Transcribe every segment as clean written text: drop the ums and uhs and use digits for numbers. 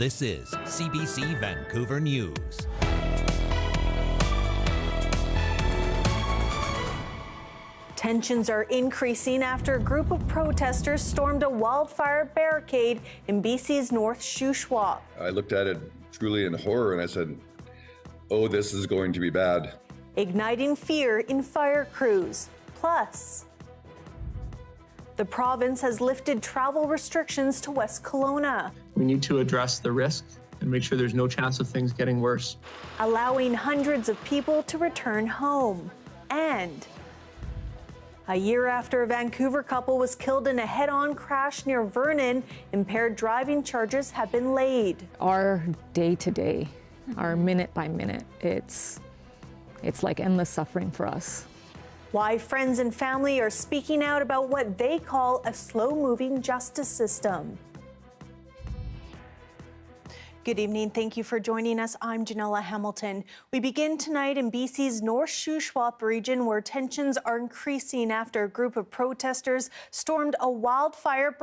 This is CBC Vancouver News. Tensions are increasing after a group of protesters stormed a wildfire barricade in BC's North Shuswap. I looked at it truly in horror and I said, oh, this is going to be bad. Igniting fear in fire crews. Plus, the province has lifted travel restrictions to West Kelowna, We need to address the risk and make sure there's no chance of things getting worse. allowing hundreds of people to return home. And a year after a Vancouver couple was killed in a head-on crash near Vernon, impaired driving charges have been laid. Our day-to-day, our minute-by-minute, it's like endless suffering for us. Why friends and family are speaking out about what they call a slow-moving justice system. Good evening. Thank you for joining us. I'm Janella Hamilton. We begin tonight in BC's North Shuswap region, where tensions are increasing after a group of protesters stormed a wildfire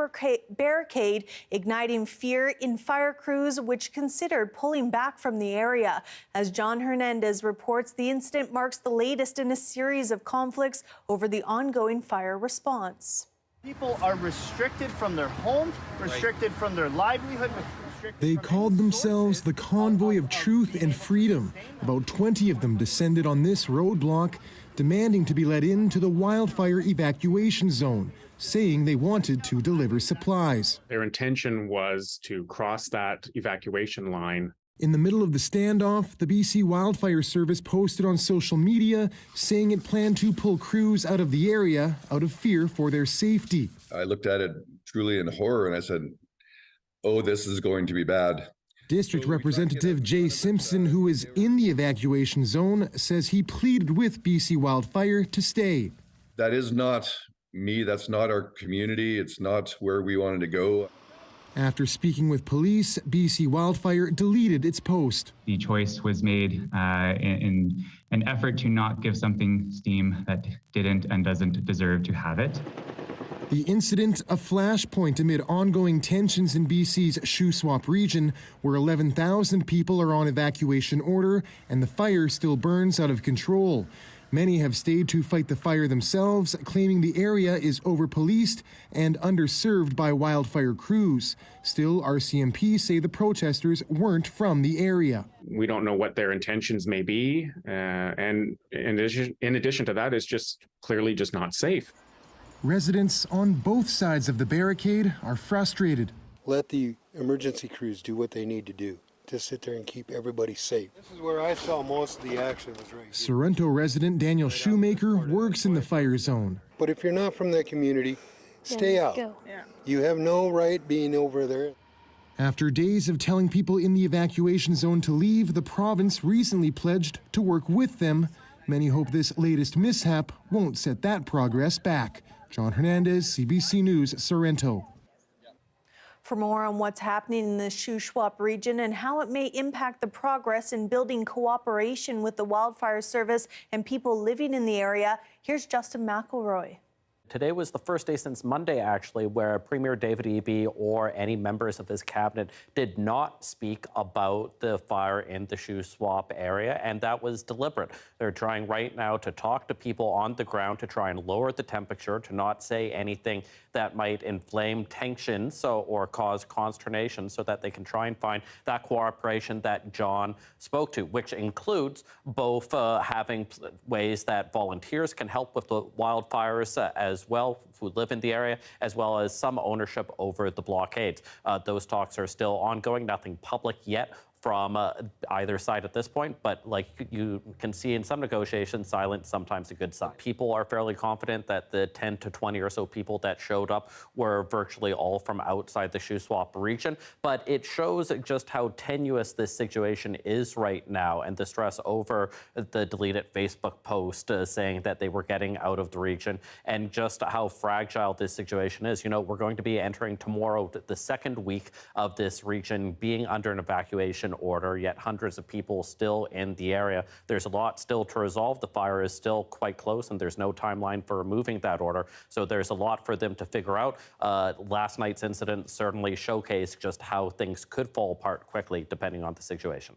barricade, igniting fear in fire crews, which considered pulling back from the area. As John Hernandez reports, the incident marks the latest in a series of conflicts over the ongoing fire response. People are restricted from their homes, restricted from their livelihood. They called themselves the Convoy of Truth and Freedom. About 20 of them descended on this roadblock, demanding to be let into the wildfire evacuation zone, saying they wanted to deliver supplies. Their intention was to cross that evacuation line. In the middle of the standoff, the BC Wildfire Service posted on social media saying it planned to pull crews out of the area out of fear for their safety. I looked at it truly in horror and I said, oh, this is going to be bad. District Representative Jay Simpson, who is in the evacuation zone, says he pleaded with BC Wildfire to stay. That is not me. That's not our community. It's not where we wanted to go. After speaking with police, BC Wildfire deleted its post. The choice was made in an effort to not give something steam that didn't and doesn't deserve to have it. The incident, a flashpoint amid ongoing tensions in BC's Shuswap region, where 11,000 people are on evacuation order and the fire still burns out of control. Many have stayed to fight the fire themselves, claiming the area is over-policed and underserved by wildfire crews. Still, RCMP say the protesters weren't from the area. We don't know what their intentions may be, and in addition to that, it's just clearly just not safe. Residents on both sides of the barricade are frustrated. Let the emergency crews do what they need to do to sit there and keep everybody safe. This is where I saw most of the action was right here. Sorrento resident Daniel Shoemaker works in the fire zone. But if you're not from that community, stay out. You have no right being over there. After days of telling people in the evacuation zone to leave, the province recently pledged to work with them. Many hope this latest mishap won't set that progress back. John Hernandez, CBC News, Sorrento. For more on what's happening in the Shuswap region and how it may impact the progress in building cooperation with the Wildfire Service and people living in the area, here's Justin McElroy. Today was the first day since Monday, actually, where Premier David Eby or any members of his cabinet did not speak about the fire in the Shuswap area, and that was deliberate. They're trying right now to talk to people on the ground to try and lower the temperature, to not say anything that might inflame tensions or cause consternation, so that they can try and find that cooperation that John spoke to, which includes both having ways that volunteers can help with the wildfires as well, who live in the area, as well as some ownership over the blockades. Those talks are still ongoing, nothing public yet from either side at this point, but like you can see in some negotiations, silence sometimes a good sign. People are fairly confident that the 10 to 20 or so people that showed up were virtually all from outside the Shuswap region, but it shows just how tenuous this situation is right now, and the stress over the deleted Facebook post saying that they were getting out of the region, and just how fragile this situation is. You know, we're going to be entering tomorrow the second week of this region being under an evacuation evacuation order, yet hundreds of people still in the area. There's a lot still to resolve. The fire is still quite close, and there's no timeline for removing that order. So there's a lot for them to figure out. Last night's incident certainly showcased just how things could fall apart quickly depending on the situation.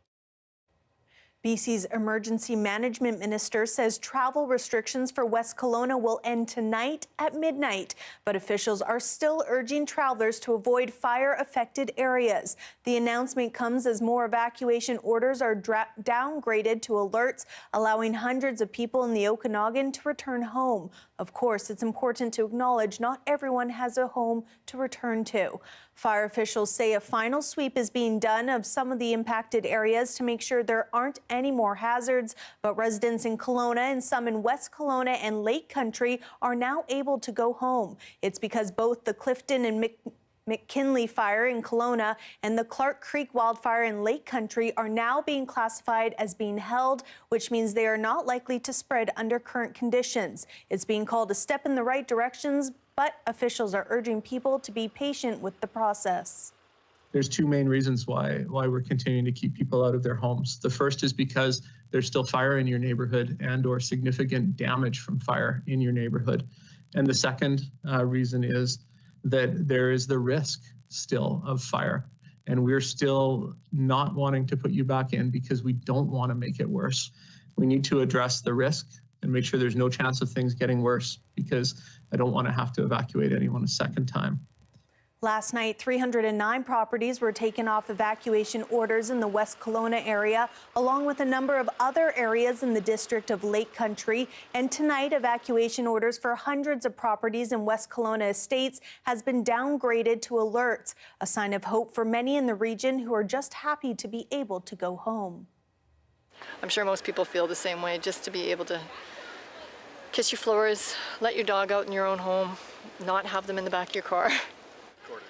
BC's Emergency Management Minister says travel restrictions for West Kelowna will end tonight at midnight, but officials are still urging travelers to avoid fire-affected areas. The announcement comes as more evacuation orders are downgraded to alerts, allowing hundreds of people in the Okanagan to return home. Of course, it's important to acknowledge not everyone has a home to return to. Fire officials say a final sweep is being done of some of the impacted areas to make sure there aren't any more hazards, but residents in Kelowna and some in West Kelowna and Lake Country are now able to go home. It's because both the Clifton and McKinley fire in Kelowna and the Clark Creek wildfire in Lake Country are now being classified as being held, which means they are not likely to spread under current conditions. It's being called a step in the right directions, but officials are urging people to be patient with the process. There's two main reasons why we're continuing to keep people out of their homes. The first is because there's still fire in your neighborhood and or significant damage from fire in your neighborhood. And the second reason is that there is the risk still of fire. And we're still not wanting to put you back in because we don't want to make it worse. We need to address the risk and make sure there's no chance of things getting worse, because I don't want to have to evacuate anyone a second time. Last night, 309 properties were taken off evacuation orders in the West Kelowna area, along with a number of other areas in the district of Lake Country. And tonight, evacuation orders for hundreds of properties in West Kelowna estates has been downgraded to alerts, a sign of hope for many in the region who are just happy to be able to go home. I'm sure most people feel the same way, just to be able to kiss your floors, let your dog out in your own home, not have them in the back of your car.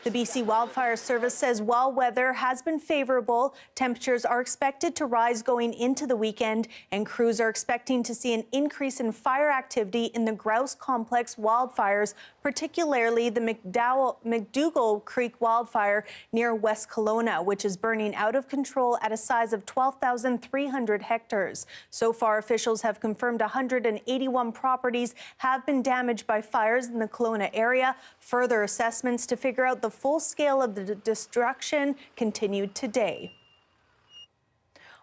The BC Wildfire Service says while weather has been favorable, temperatures are expected to rise going into the weekend, and crews are expecting to see an increase in fire activity in the Grouse Complex wildfires, particularly the McDougall Creek wildfire near West Kelowna, which is burning out of control at a size of 12,300 hectares. So far, officials have confirmed 181 properties have been damaged by fires in the Kelowna area. Further assessments to figure out the full scale of the destruction continued today.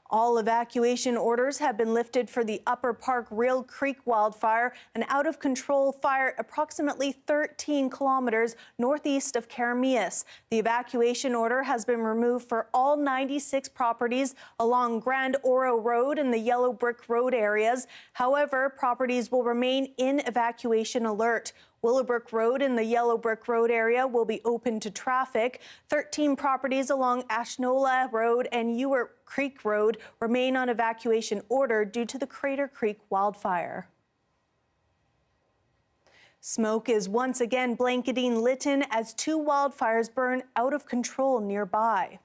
All evacuation orders have been lifted for the Upper Park Rail Creek wildfire, an out-of-control fire approximately 13 kilometers northeast of Karamias. The evacuation order has been removed for all 96 properties along Grand Oro Road and the Yellow Brick Road areas. However, properties will remain in evacuation alert. Willowbrook Road and the Yellow Brick Road area will be open to traffic. 13 properties along Ashnola Road and Ewart Creek Road remain on evacuation order due to the Crater Creek wildfire. Smoke is once again blanketing Lytton as two wildfires burn out of control nearby.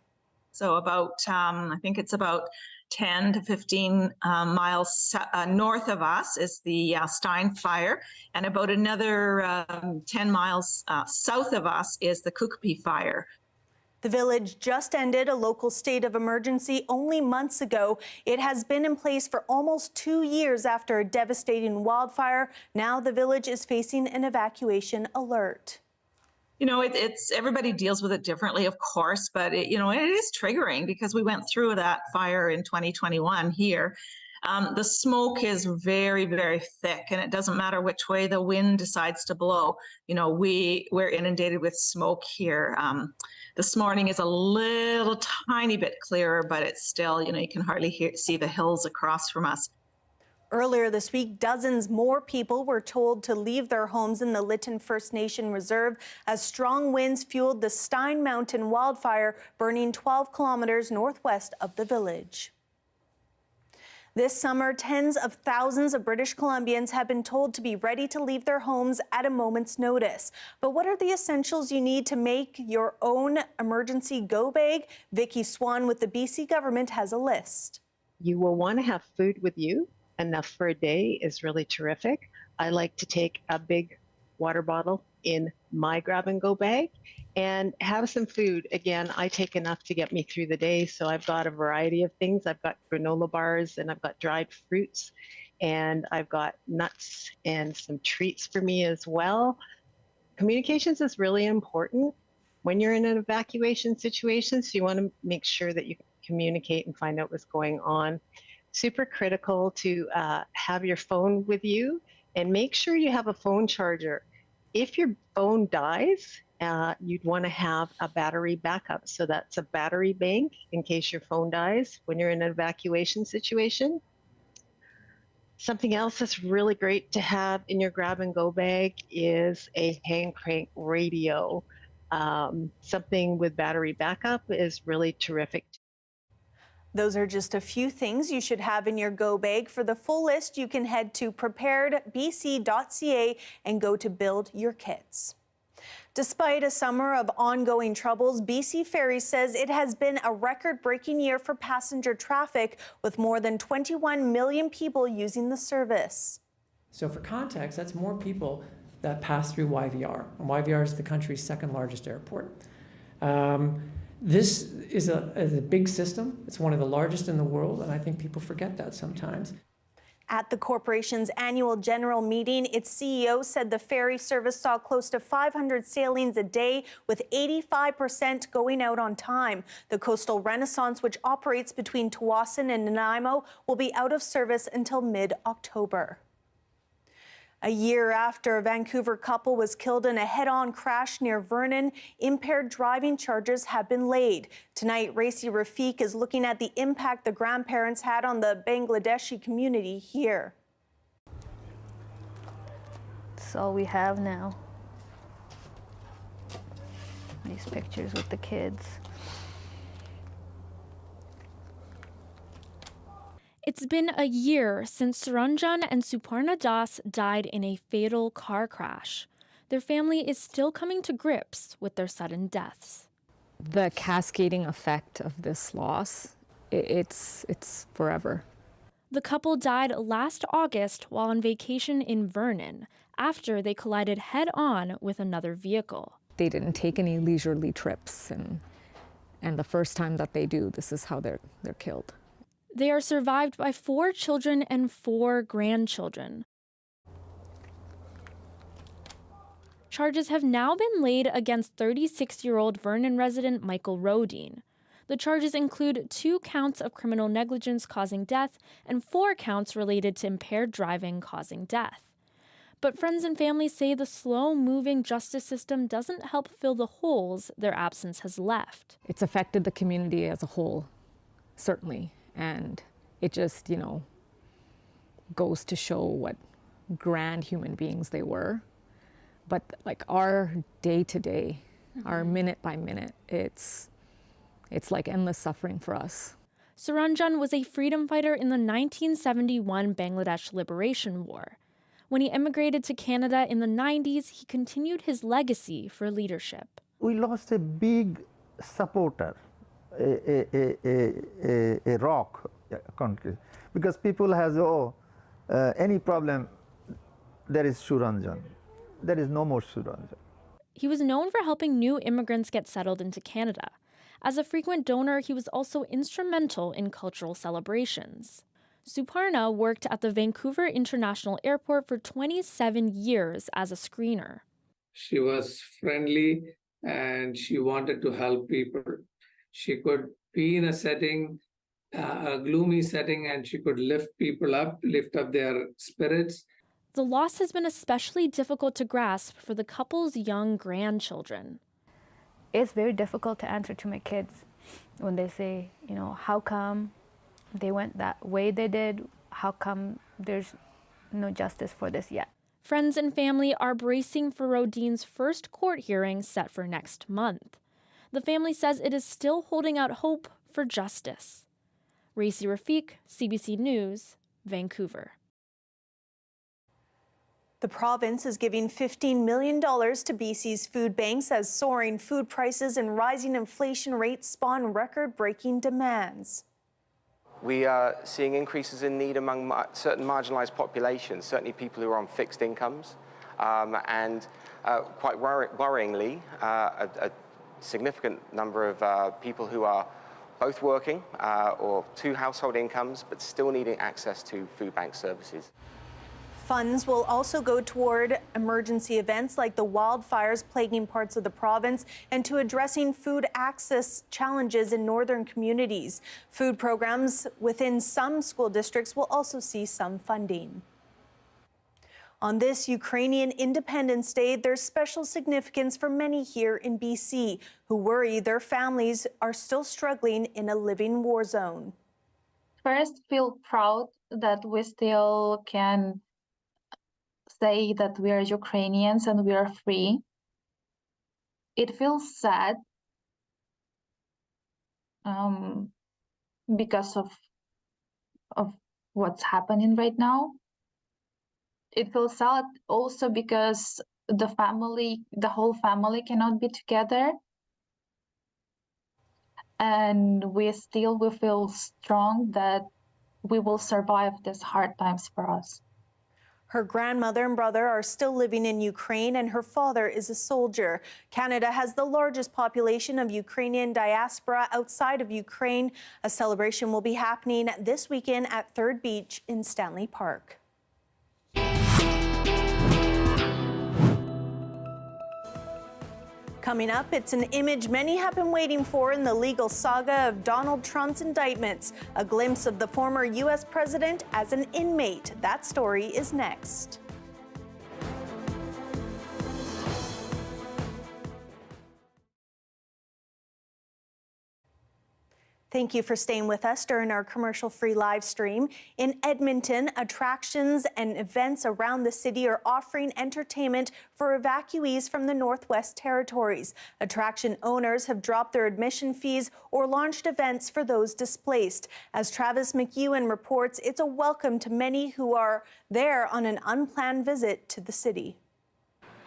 So about, I think it's about 10 to 15 miles north of us is the Stein fire, and about another 10 miles south of us is the Kukupee fire. The village just ended a local state of emergency only months ago. It has been in place for almost 2 years after a devastating wildfire. Now the village is facing an evacuation alert. You know, it's everybody deals with it differently, of course, but it is triggering because we went through that fire in 2021 here. The smoke is very, very thick, and it doesn't matter which way the wind decides to blow. You know, we're inundated with smoke here. This morning is a little tiny bit clearer, but it's still, you can hardly see the hills across from us. Earlier this week, dozens more people were told to leave their homes in the Lytton First Nation Reserve as strong winds fueled the Stein Mountain wildfire, burning 12 kilometers northwest of the village. This summer, tens of thousands of British Columbians have been told to be ready to leave their homes at a moment's notice. But what are the essentials you need to make your own emergency go bag? Vicky Swan with the BC government has a list. You will want to have food with you. Enough for a day is really terrific. I like to take a big water bottle in my grab-and-go bag and have some food. Again, I take enough to get me through the day, so I've got a variety of things. I've got granola bars and I've got dried fruits and I've got nuts and some treats for me as well. Communications is really important when you're in an evacuation situation, so you want to make sure that you communicate and find out what's going on. Super critical to have your phone with you and make sure you have a phone charger. If your phone dies, you'd want to have a battery backup. So that's a battery bank in case your phone dies when you're in an evacuation situation. Something else that's really great to have in your grab-and-go bag is a hand crank radio. Something with battery backup is really terrific. Those are just a few things you should have in your go bag. For the full list, you can head to preparedbc.ca and go to Build Your Kits. Despite a summer of ongoing troubles, BC Ferries says it has been a record-breaking year for passenger traffic, with more than 21 million people using the service. So for context, that's more people that pass through YVR. And YVR is the country's second largest airport. This is a big system. It's one of the largest in the world, and I think people forget that sometimes. At the corporation's annual general meeting, its CEO said the ferry service saw close to 500 sailings a day, with 85% going out on time. The Coastal Renaissance, which operates between Tawasin and Nanaimo, will be out of service until mid-October. A year after a Vancouver couple was killed in a head-on crash near Vernon, impaired driving charges have been laid. Tonight, Raisi Rafiq is looking at the impact the grandparents had on the Bangladeshi community here. That's all we have now. These pictures with the kids. It's been a year since Suranjan and Suparna Das died in a fatal car crash. Their family is still coming to grips with their sudden deaths. The cascading effect of this loss, it's forever. The couple died last August while on vacation in Vernon, after they collided head-on with another vehicle. They didn't take any leisurely trips, and the first time that they do, this is how they're killed. They are survived by 4 children and 4 grandchildren. Charges have now been laid against 36-year-old Vernon resident Michael Rodine. The charges include 2 counts of criminal negligence causing death and 4 counts related to impaired driving causing death. But friends and family say the slow-moving justice system doesn't help fill the holes their absence has left. It's affected the community as a whole, certainly. And it just, goes to show what grand human beings they were. But like our day to day, our minute by minute, it's like endless suffering for us. Suranjan was a freedom fighter in the 1971 Bangladesh Liberation War. When he emigrated to Canada in the 90s, he continued his legacy for leadership. We lost a big supporter. A rock country, because people has any problem, there is Suranjan. There is no more Suranjan. He was known for helping new immigrants get settled into Canada. As a frequent donor, he was also instrumental in cultural celebrations. Suparna worked at the Vancouver International Airport for 27 years as a screener. She was friendly and she wanted to help people. She could be in a setting, a gloomy setting, and she could lift people up, lift up their spirits. The loss has been especially difficult to grasp for the couple's young grandchildren. It's very difficult to answer to my kids when they say, how come they went that way they did? How come there's no justice for this yet? Friends and family are bracing for Rodine's first court hearing set for next month. The family says it is still holding out hope for justice. Raisi Rafiq, CBC News, Vancouver. The province is giving $15 million to BC's food banks as soaring food prices and rising inflation rates spawn record-breaking demands. We are seeing increases in need among certain marginalised populations, certainly people who are on fixed incomes, and Quite worryingly, a significant number of people who are both working or two household incomes, but still needing access to food bank services. Funds will also go toward emergency events like the wildfires plaguing parts of the province and to addressing food access challenges in northern communities. Food programs within some school districts will also see some funding. On this Ukrainian Independence Day, there's special significance for many here in BC who worry their families are still struggling in a living war zone. First, feel proud that we still can say that we are Ukrainians and we are free. It feels sad because of what's happening right now. It feels sad also because the whole family cannot be together. And we feel strong that we will survive these hard times for us. Her grandmother and brother are still living in Ukraine, and her father is a soldier. Canada has the largest population of Ukrainian diaspora outside of Ukraine. A celebration will be happening this weekend at Third Beach in Stanley Park. Coming up, it's an image many have been waiting for in the legal saga of Donald Trump's indictments. A glimpse of the former U.S. president as an inmate. That story is next. Thank you for staying with us during our commercial-free live stream. In Edmonton, attractions and events around the city are offering entertainment for evacuees from the Northwest Territories. Attraction owners have dropped their admission fees or launched events for those displaced. As Travis McEwen reports, it's a welcome to many who are there on an unplanned visit to the city.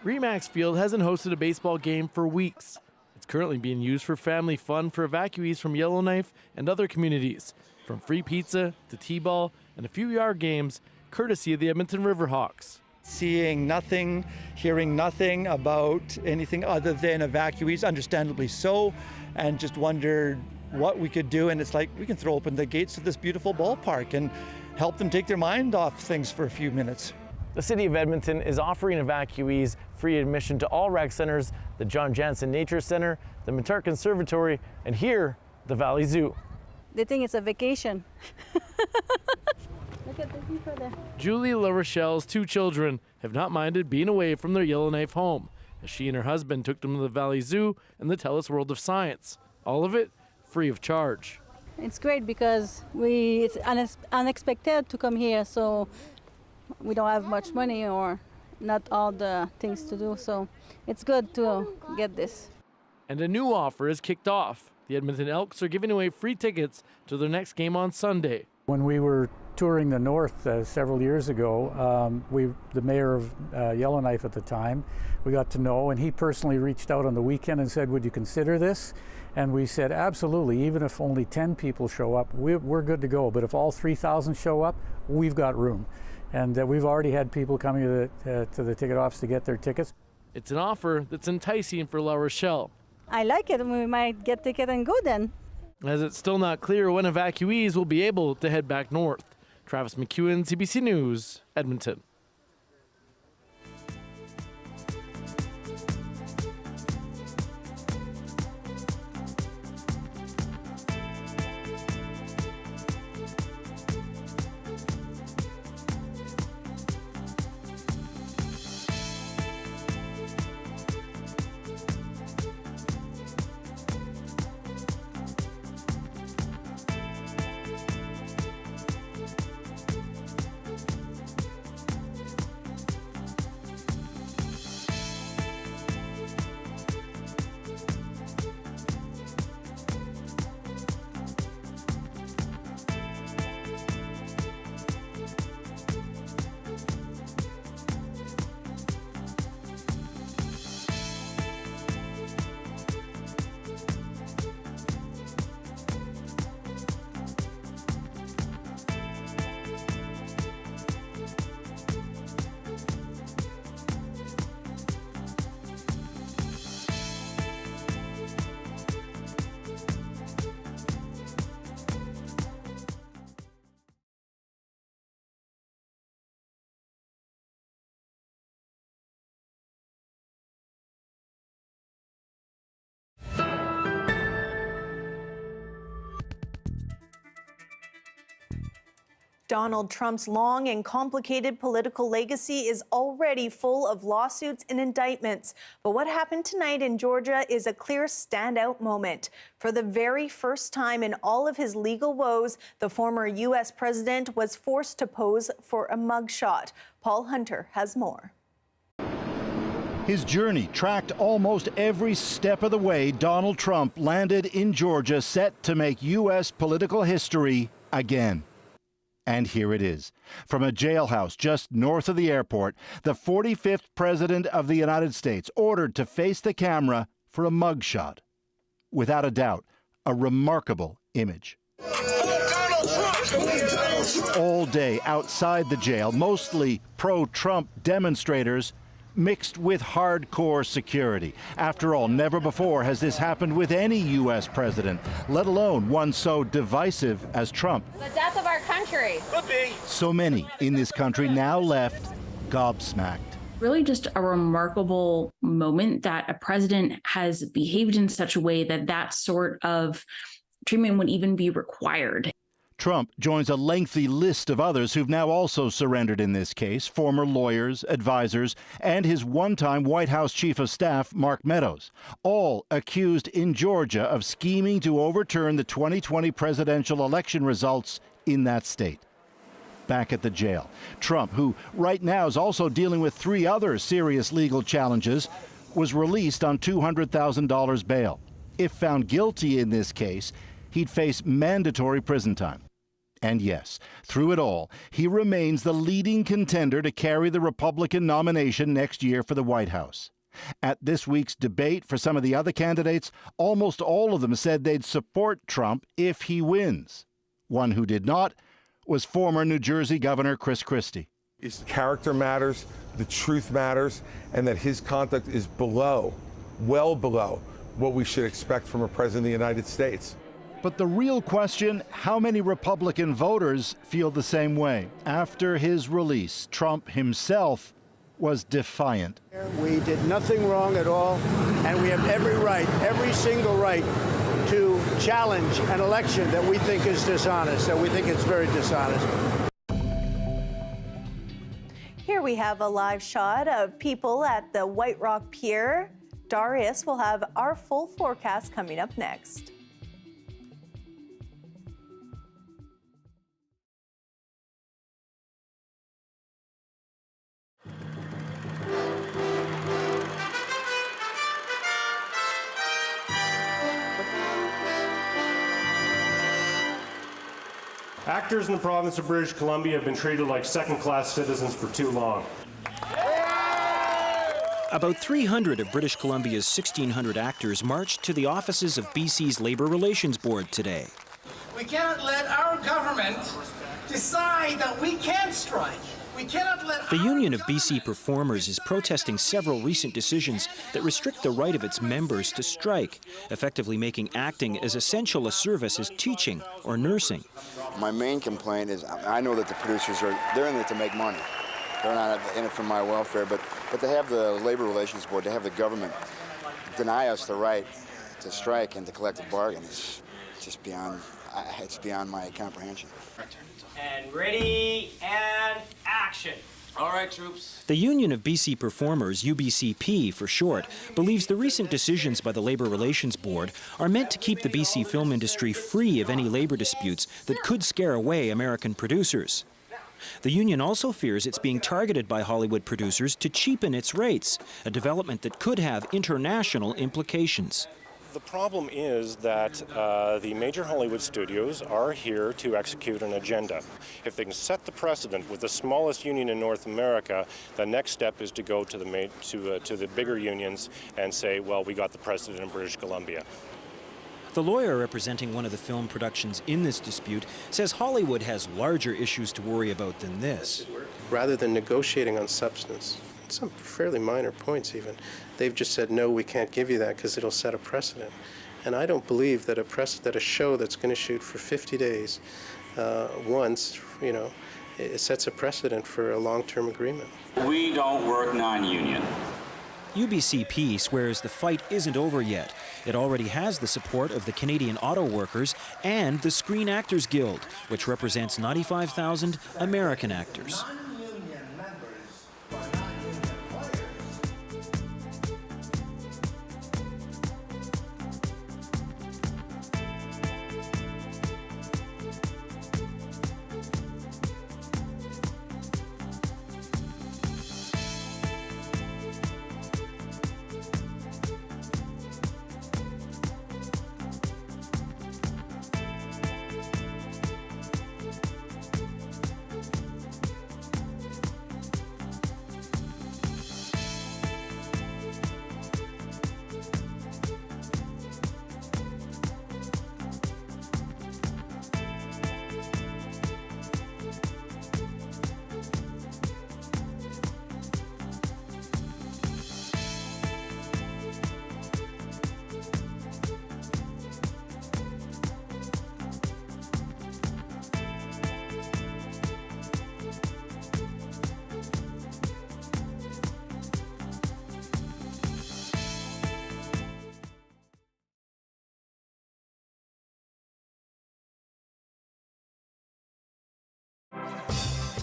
Remax Field hasn't hosted a baseball game for weeks. It's currently being used for family fun for evacuees from Yellowknife and other communities, from free pizza to t-ball and a few yard games, courtesy of the Edmonton Riverhawks. Seeing nothing, hearing nothing about anything other than evacuees, understandably so, and just wondered what we could do. And it's like we can throw open the gates to this beautiful ballpark and help them take their mind off things for a few minutes. The City of Edmonton is offering evacuees free admission to all rec centers, the John Jansen Nature Center, the Mintar Conservatory, and here, the Valley Zoo. They think it's a vacation. Look at the people there. Julie La Rochelle's two children have not minded being away from their Yellowknife home, as she and her husband took them to the Valley Zoo and the TELUS World of Science. All of it free of charge. It's great because it's unexpected to come here, so we don't have much money or not all the things to do, so it's good to get this. And a new offer is kicked off. The Edmonton Elks are giving away free tickets to their next game on Sunday. When we were touring the north several years ago, the mayor of Yellowknife at the time, we got to know, and he personally reached out on the weekend and said, would you consider this? And we said, absolutely, even if only 10 people show up, we're good to go. But if all 3,000 show up, we've got room. And we've already had people coming to the ticket office to get their tickets. It's an offer that's enticing for La Rochelle. I like it. We might get ticket and go then. As it's still not clear when evacuees will be able to head back north. Travis McEwen, CBC News, Edmonton. Donald Trump's long and complicated political legacy is already full of lawsuits and indictments. But what happened tonight in Georgia is a clear standout moment. For the very first time in all of his legal woes, the former U.S. president was forced to pose for a mugshot. Paul Hunter has more. His journey tracked almost every step of the way. Donald Trump landed in Georgia, set to make U.S. political history again. And here it is. From a jailhouse just north of the airport, the 45th President of the United States ordered to face the camera for a mugshot. Without a doubt, a remarkable image. All day outside the jail, mostly pro-Trump demonstrators mixed with hardcore security. After all, never before has this happened with any U.S. president, let alone one so divisive as Trump. The death of our country. Could be. So many in this country now left gobsmacked. Really just a remarkable moment that a president has behaved in such a way that that sort of treatment would even be required. Trump joins a lengthy list of others who've now also surrendered in this case, former lawyers, advisors, and his one-time White House Chief of Staff, Mark Meadows, all accused in Georgia of scheming to overturn the 2020 presidential election results in that state. Back at the jail, Trump, who right now is also dealing with 3 other serious legal challenges, was released on $200,000 bail. If found guilty in this case, he'd face mandatory prison time. And yes, through it all, he remains the leading contender to carry the Republican nomination next year for the White House. At this week's debate for some of the other candidates, almost all of them said they'd support Trump if he wins. One who did not was former New Jersey Governor Chris Christie. His character matters, the truth matters, and that his conduct is below, well below, what we should expect from a president of the United States. But the real question, how many Republican voters feel the same way? After his release, Trump himself was defiant. We did nothing wrong at all, and we have every right, every single right, to challenge an election that we think is dishonest, that we think it's very dishonest. Here we have a live shot of people at the White Rock Pier. Darius will have our full forecast coming up next. Actors in the province of British Columbia have been treated like second-class citizens for too long. About 300 of British Columbia's 1,600 actors marched to the offices of BC's Labour Relations Board today. We cannot let our government decide that we can't strike. We cannot let The Union of BC Performers is protesting several recent decisions that restrict the right of its members to strike, effectively making acting as essential a service as teaching or nursing. My main complaint is I know that the producers they're in it to make money. They're not in it for my welfare, but to have the Labour Relations Board, to have the government deny us the right to strike and to collective bargain is just beyond my comprehension. And ready and action. All right, troops. The Union of BC Performers, UBCP for short, believes the recent decisions by the Labour Relations Board are meant to keep the BC film industry free of any labour disputes that could scare away American producers. The union also fears it's being targeted by Hollywood producers to cheapen its rates, a development that could have international implications. The problem is that the major Hollywood studios are here to execute an agenda. If they can set the precedent with the smallest union in North America, the next step is to go to the bigger unions and say, well, we got the precedent in British Columbia. The lawyer representing one of the film productions in this dispute says Hollywood has larger issues to worry about than this. Rather than negotiating on substance, some fairly minor points even, they've just said, no, we can't give you that because it'll set a precedent. And I don't believe that a show that's going to shoot for 50 days once, it sets a precedent for a long-term agreement. We don't work non-union. UBCP swears the fight isn't over yet. It already has the support of the Canadian Auto Workers and the Screen Actors Guild, which represents 95,000 American actors.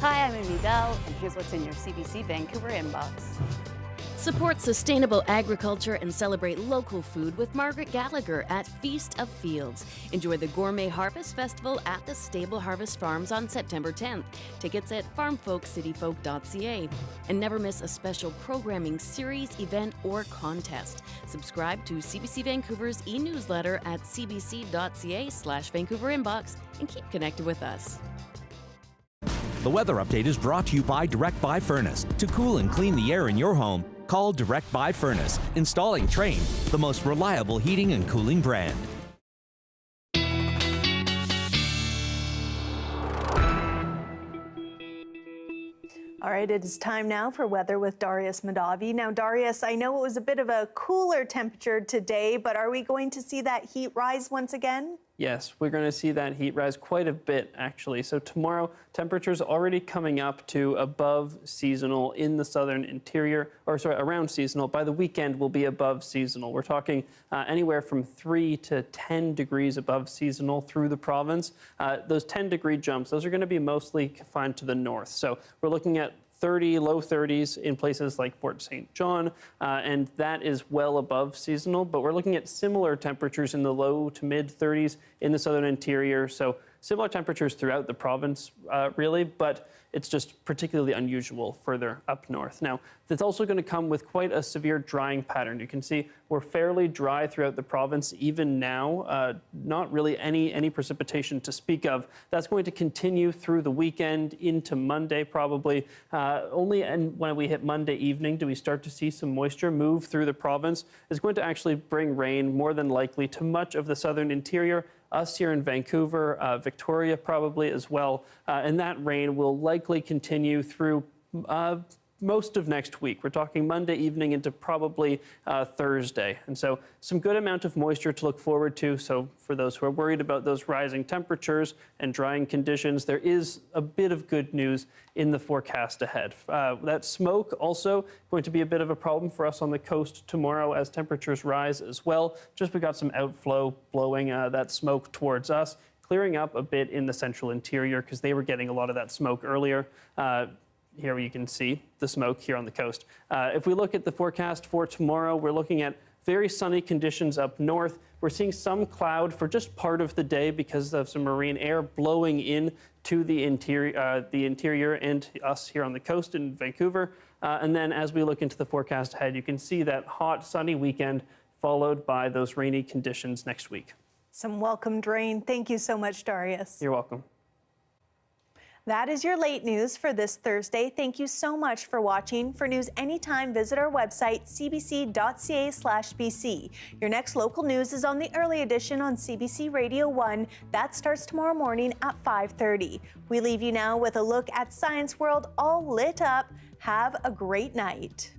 Hi, I'm Amy Bell, and here's what's in your CBC Vancouver inbox. Support sustainable agriculture and celebrate local food with Margaret Gallagher at Feast of Fields. Enjoy the Gourmet Harvest Festival at the Stable Harvest Farms on September 10th. Tickets at farmfolkcityfolk.ca. And never miss a special programming series, event, or contest. Subscribe to CBC Vancouver's e-newsletter at cbc.ca/Vancouver inbox and keep connected with us. The weather update is brought to you by Direct Buy Furnace. To cool and clean the air in your home, call Direct Buy Furnace. Installing Train, the most reliable heating and cooling brand. All right, it is time now for weather with Darius Madavi. Now, Darius, I know it was a bit of a cooler temperature today, but are we going to see that heat rise once again? Yes, we're going to see that heat rise quite a bit, actually. So tomorrow, temperatures already coming up to above seasonal in the southern interior, around seasonal. By the weekend, we'll be above seasonal. We're talking anywhere from 3 to 10 degrees above seasonal through the province. Those 10-degree jumps, those are going to be mostly confined to the north. So we're looking at low 30s in places like Fort St. John, and that is well above seasonal, but we're looking at similar temperatures in the low to mid 30s in the southern interior. So similar temperatures throughout the province, really, but it's just particularly unusual further up north. Now, that's also going to come with quite a severe drying pattern. You can see we're fairly dry throughout the province, even now, not really any precipitation to speak of. That's going to continue through the weekend into Monday, probably. Only when we hit Monday evening do we start to see some moisture move through the province. It's going to actually bring rain, more than likely, to much of the southern interior, us here in Vancouver, Victoria probably as well, and that rain will likely continue through most of next week. We're talking Monday evening into probably Thursday. And so some good amount of moisture to look forward to. So for those who are worried about those rising temperatures and drying conditions, there is a bit of good news in the forecast ahead. That smoke also going to be a bit of a problem for us on the coast tomorrow as temperatures rise as well. Just we got some outflow blowing that smoke towards us, clearing up a bit in the central interior because they were getting a lot of that smoke earlier. Here you can see the smoke here on the coast. If we look at the forecast for tomorrow, we're looking at very sunny conditions up north. We're seeing some cloud for just part of the day because of some marine air blowing in to the interior and us here on the coast in Vancouver. And then as we look into the forecast ahead, you can see that hot, sunny weekend followed by those rainy conditions next week. Some welcomed rain. Thank you so much, Darius. You're welcome. That is your late news for this Thursday. Thank you so much for watching. For news anytime, visit our website, cbc.ca/BC. Your next local news is on the early edition on CBC Radio 1. That starts tomorrow morning at 5:30. We leave you now with a look at Science World all lit up. Have a great night.